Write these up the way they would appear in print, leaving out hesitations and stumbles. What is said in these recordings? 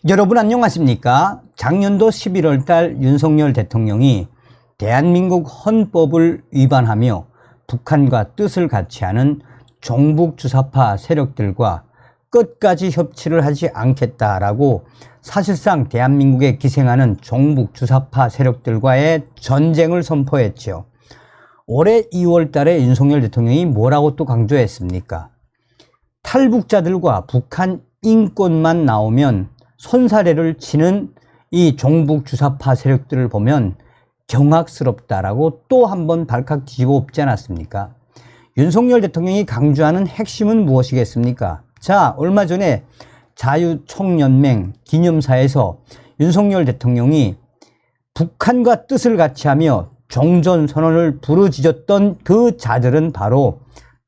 여러분 안녕하십니까? 작년도 11월 달 윤석열 대통령이 대한민국 헌법을 위반하며 북한과 뜻을 같이 하는 종북주사파 세력들과 끝까지 협치를 하지 않겠다라고 사실상 대한민국에 기생하는 종북주사파 세력들과의 전쟁을 선포했죠. 올해 2월 달에 윤석열 대통령이 뭐라고 또 강조했습니까? 탈북자들과 북한 인권만 나오면 손사래를 치는 이 종북주사파 세력들을 보면 경악스럽다라고 또 한 번 발칵 뒤집어 엎지 않았습니까? 윤석열 대통령이 강조하는 핵심은 무엇이겠습니까? 자, 얼마 전에 자유총연맹 기념사에서 윤석열 대통령이 북한과 뜻을 같이 하며 종전선언을 부르짖었던 그 자들은 바로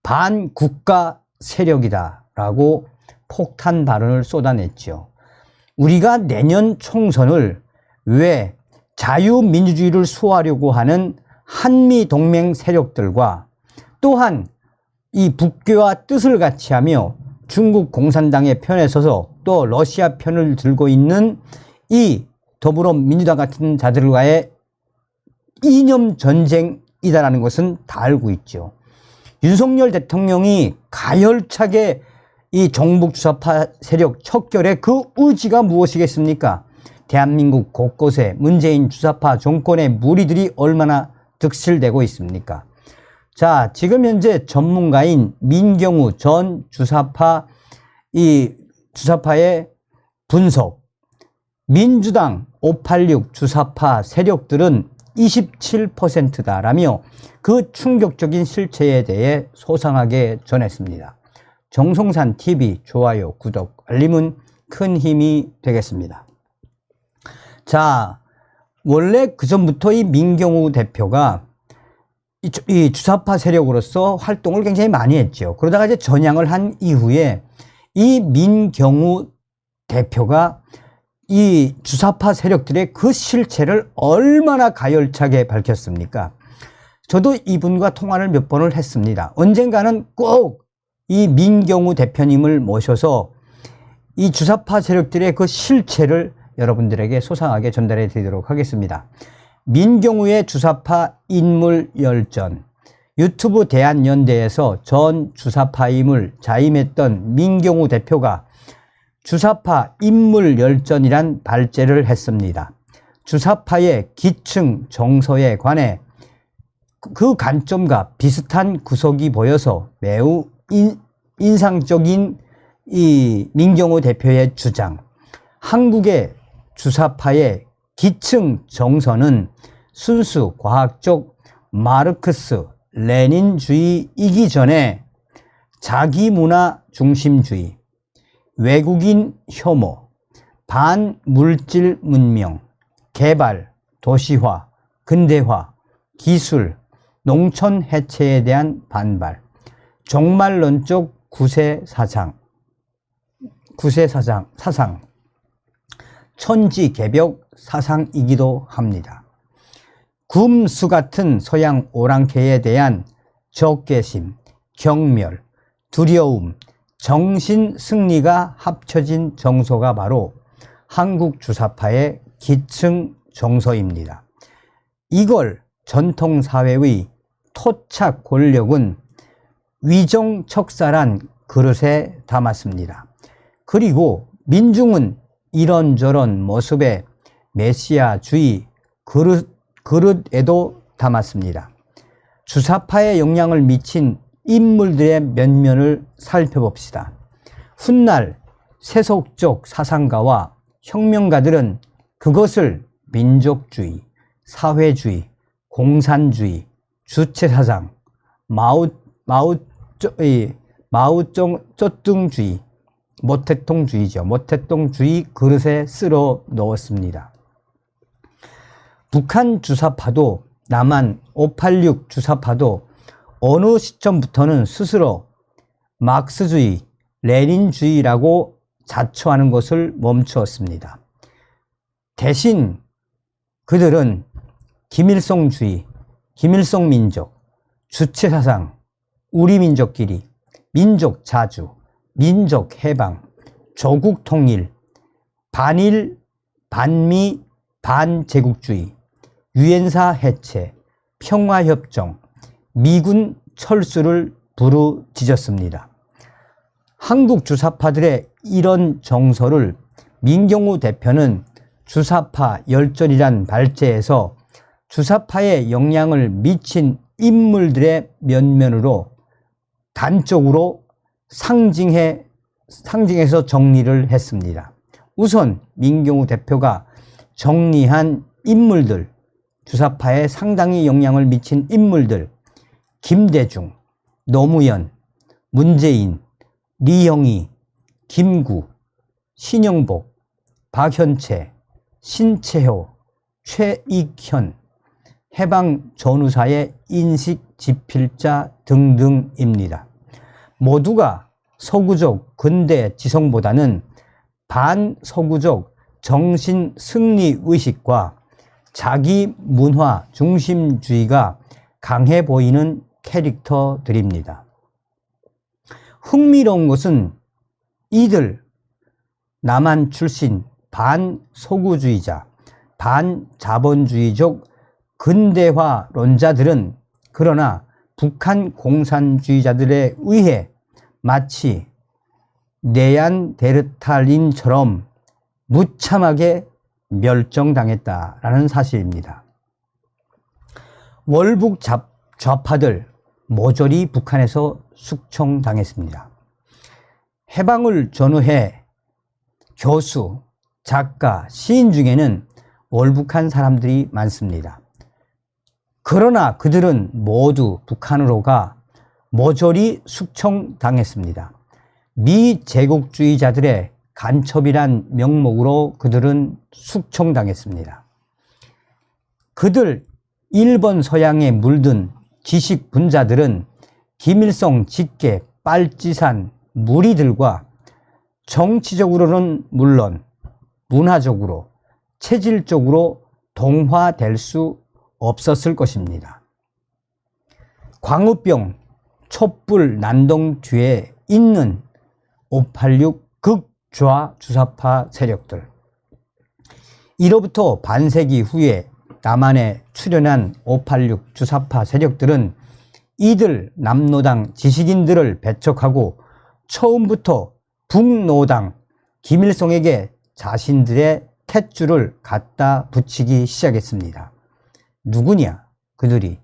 반국가 세력이다 라고 폭탄 발언을 쏟아냈죠. 우리가 내년 총선을 왜 자유민주주의를 수호하려고 하는 한미동맹 세력들과 또한 이 북괴와 뜻을 같이 하며 중국 공산당의 편에 서서 또 러시아 편을 들고 있는 이 더불어민주당 같은 자들과의 이념 전쟁이다라는 것은 다 알고 있죠. 윤석열 대통령이 가열차게 이 종북주사파 세력 척결의 그 의지가 무엇이겠습니까? 대한민국 곳곳에 문재인 주사파 정권의 무리들이 얼마나 득실되고 있습니까? 자, 지금 현재 전문가인 민경우 전 주사파의 분석, 민주당 586 주사파 세력들은 27%다라며 그 충격적인 실체에 대해 소상하게 전했습니다. 정성산 TV 좋아요, 구독, 알림은 큰 힘이 되겠습니다. 자, 원래 그전부터 이 민경우 대표가 이 주사파 세력으로서 활동을 굉장히 많이 했죠. 그러다가 이제 전향을 한 이후에 이 민경우 대표가 이 주사파 세력들의 그 실체를 얼마나 가열차게 밝혔습니까? 저도 이분과 통화를 몇 번을 했습니다. 언젠가는 꼭 이 민경우 대표님을 모셔서 이 주사파 세력들의 그 실체를 여러분들에게 소상하게 전달해 드리도록 하겠습니다. 민경우의 주사파 인물 열전, 유튜브 대한연대에서 전 주사파임을 자임했던 민경우 대표가 주사파 인물 열전이란 발제를 했습니다. 주사파의 기층 정서에 관해 그 관점과 비슷한 구석이 보여서 매우 인상적인 이 민경우 대표의 주장. 한국의 주사파의 기층 정서는 순수 과학적 마르크스 레닌주의이기 전에 자기문화 중심주의, 외국인 혐오, 반물질 문명, 개발, 도시화, 근대화, 기술, 농촌 해체에 대한 반발, 종말론적 구세사상, 천지개벽 사상이기도 합니다. 굼수 같은 서양 오랑캐에 대한 적개심, 경멸, 두려움, 정신 승리가 합쳐진 정서가 바로 한국 주사파의 기층 정서입니다. 이걸 전통사회의 토착 권력은 위정척사란 그릇에 담았습니다. 그리고 민중은 이런저런 모습의 메시아주의 그릇에도 담았습니다. 주사파에 영향을 미친 인물들의 면면을 살펴봅시다. 훗날 세속적 사상가와 혁명가들은 그것을 민족주의, 사회주의, 공산주의, 주체사상, 마오쩌둥주의, 모태똥주의 그릇에 쓸어 넣었습니다. 북한 주사파도 남한 586 주사파도 어느 시점부터는 스스로 막스주의, 레닌주의라고 자처하는 것을 멈추었습니다. 대신 그들은 김일성주의, 김일성민족, 주체사상, 우리 민족끼리, 민족 자주, 민족 해방, 조국 통일, 반일, 반미, 반제국주의, 유엔사 해체, 평화협정, 미군 철수를 부르짖었습니다. 한국 주사파들의 이런 정서를 민경우 대표는 주사파 열전이란 발제에서 주사파에 영향을 미친 인물들의 면면으로 단적으로 상징해서 정리를 했습니다. 우선 민경우 대표가 정리한 인물들, 주사파에 상당히 영향을 미친 인물들, 김대중, 노무현, 문재인, 리영희, 김구, 신영복, 박현채, 신채호, 최익현, 해방 전후사의 인식 지필자 등등입니다. 모두가 서구적 근대 지성보다는 반서구적 정신 승리 의식과 자기 문화 중심주의가 강해 보이는 캐릭터들입니다. 흥미로운 것은 이들 남한 출신 반서구주의자, 반자본주의적 근대화론자들은 그러나 북한 공산주의자들에 의해 마치 네안데르탈인처럼 무참하게 멸종당했다라는 사실입니다. 월북 좌파들 모조리 북한에서 숙청당했습니다. 해방을 전후해 교수, 작가, 시인 중에는 월북한 사람들이 많습니다. 그러나 그들은 모두 북한으로 가 모조리 숙청당했습니다. 미제국주의자들의 간첩이란 명목으로 그들은 숙청당했습니다. 그들 일본 서양에 물든 지식 분자들은 김일성 직계 빨치산 무리들과 정치적으로는 물론 문화적으로 체질적으로 동화될 수 없었을 것입니다. 광우병 촛불 난동 뒤에 있는 586 극좌 주사파 세력들, 이로부터 반세기 후에 남한에 출현한 586 주사파 세력들은 이들 남노당 지식인들을 배척하고 처음부터 북노당 김일성에게 자신들의 탯줄을 갖다 붙이기 시작했습니다. 누구냐? 그들이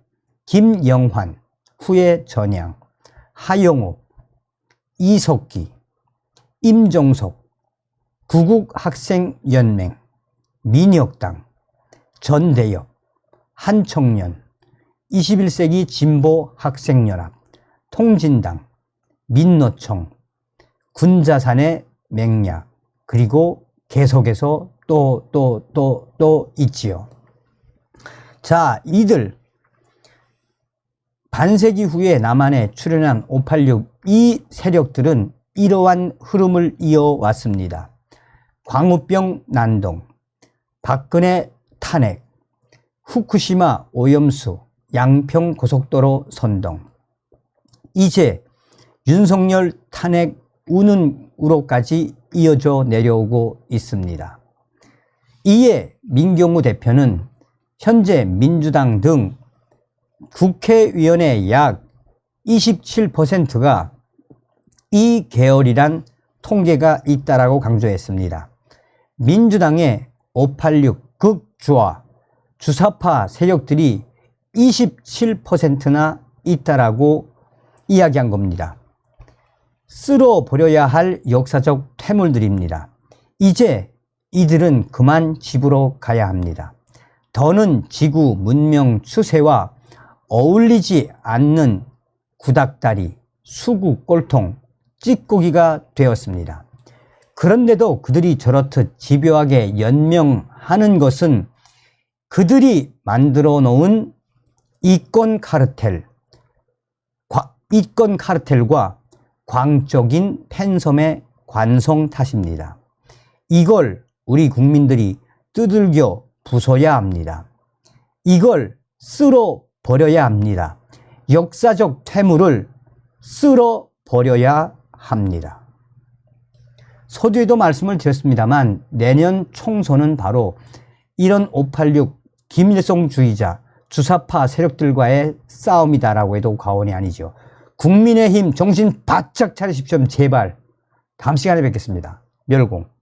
김영환, 후에 전향, 하영옥, 이석기, 임종석, 구국학생연맹, 민혁당, 전대엽, 한청년, 21세기 진보학생연합, 통진당, 민노총, 군자산의 맹약, 그리고 계속해서 또 있지요. 자, 이들 반세기 후에 남한에 출현한 586 이 세력들은 이러한 흐름을 이어왔습니다. 광우병 난동, 박근혜 탄핵, 후쿠시마 오염수, 양평 고속도로 선동, 이제 윤석열 탄핵 운운으로까지 이어져 내려오고 있습니다. 이에 민경우 대표는 현재 민주당 등 국회의원의 약 27%가 이 계열이란 통계가 있다라고 강조했습니다. 민주당의 586 극좌 주사파 세력들이 27%나 있다라고 이야기한 겁니다. 쓸어버려야 할 역사적 퇴물들입니다. 이제 이들은 그만 집으로 가야 합니다. 더는 지구 문명 추세와 어울리지 않는 구닥다리, 수구 꼴통, 찌꺼기가 되었습니다. 그런데도 그들이 저렇듯 집요하게 연명하는 것은 그들이 만들어 놓은 이권 카르텔과 광적인 팬섬의 관성 탓입니다. 이걸 우리 국민들이 두들겨 부숴야 합니다. 이걸 쓸어버려야 합니다. 역사적 퇴물을 쓸어버려야 합니다. 서두에도 말씀을 드렸습니다만 내년 총선은 바로 이런 586 김일성주의자 주사파 세력들과의 싸움이다라고 해도 과언이 아니죠. 국민의힘 정신 바짝 차리십시오. 제발. 다음 시간에 뵙겠습니다. 멸공.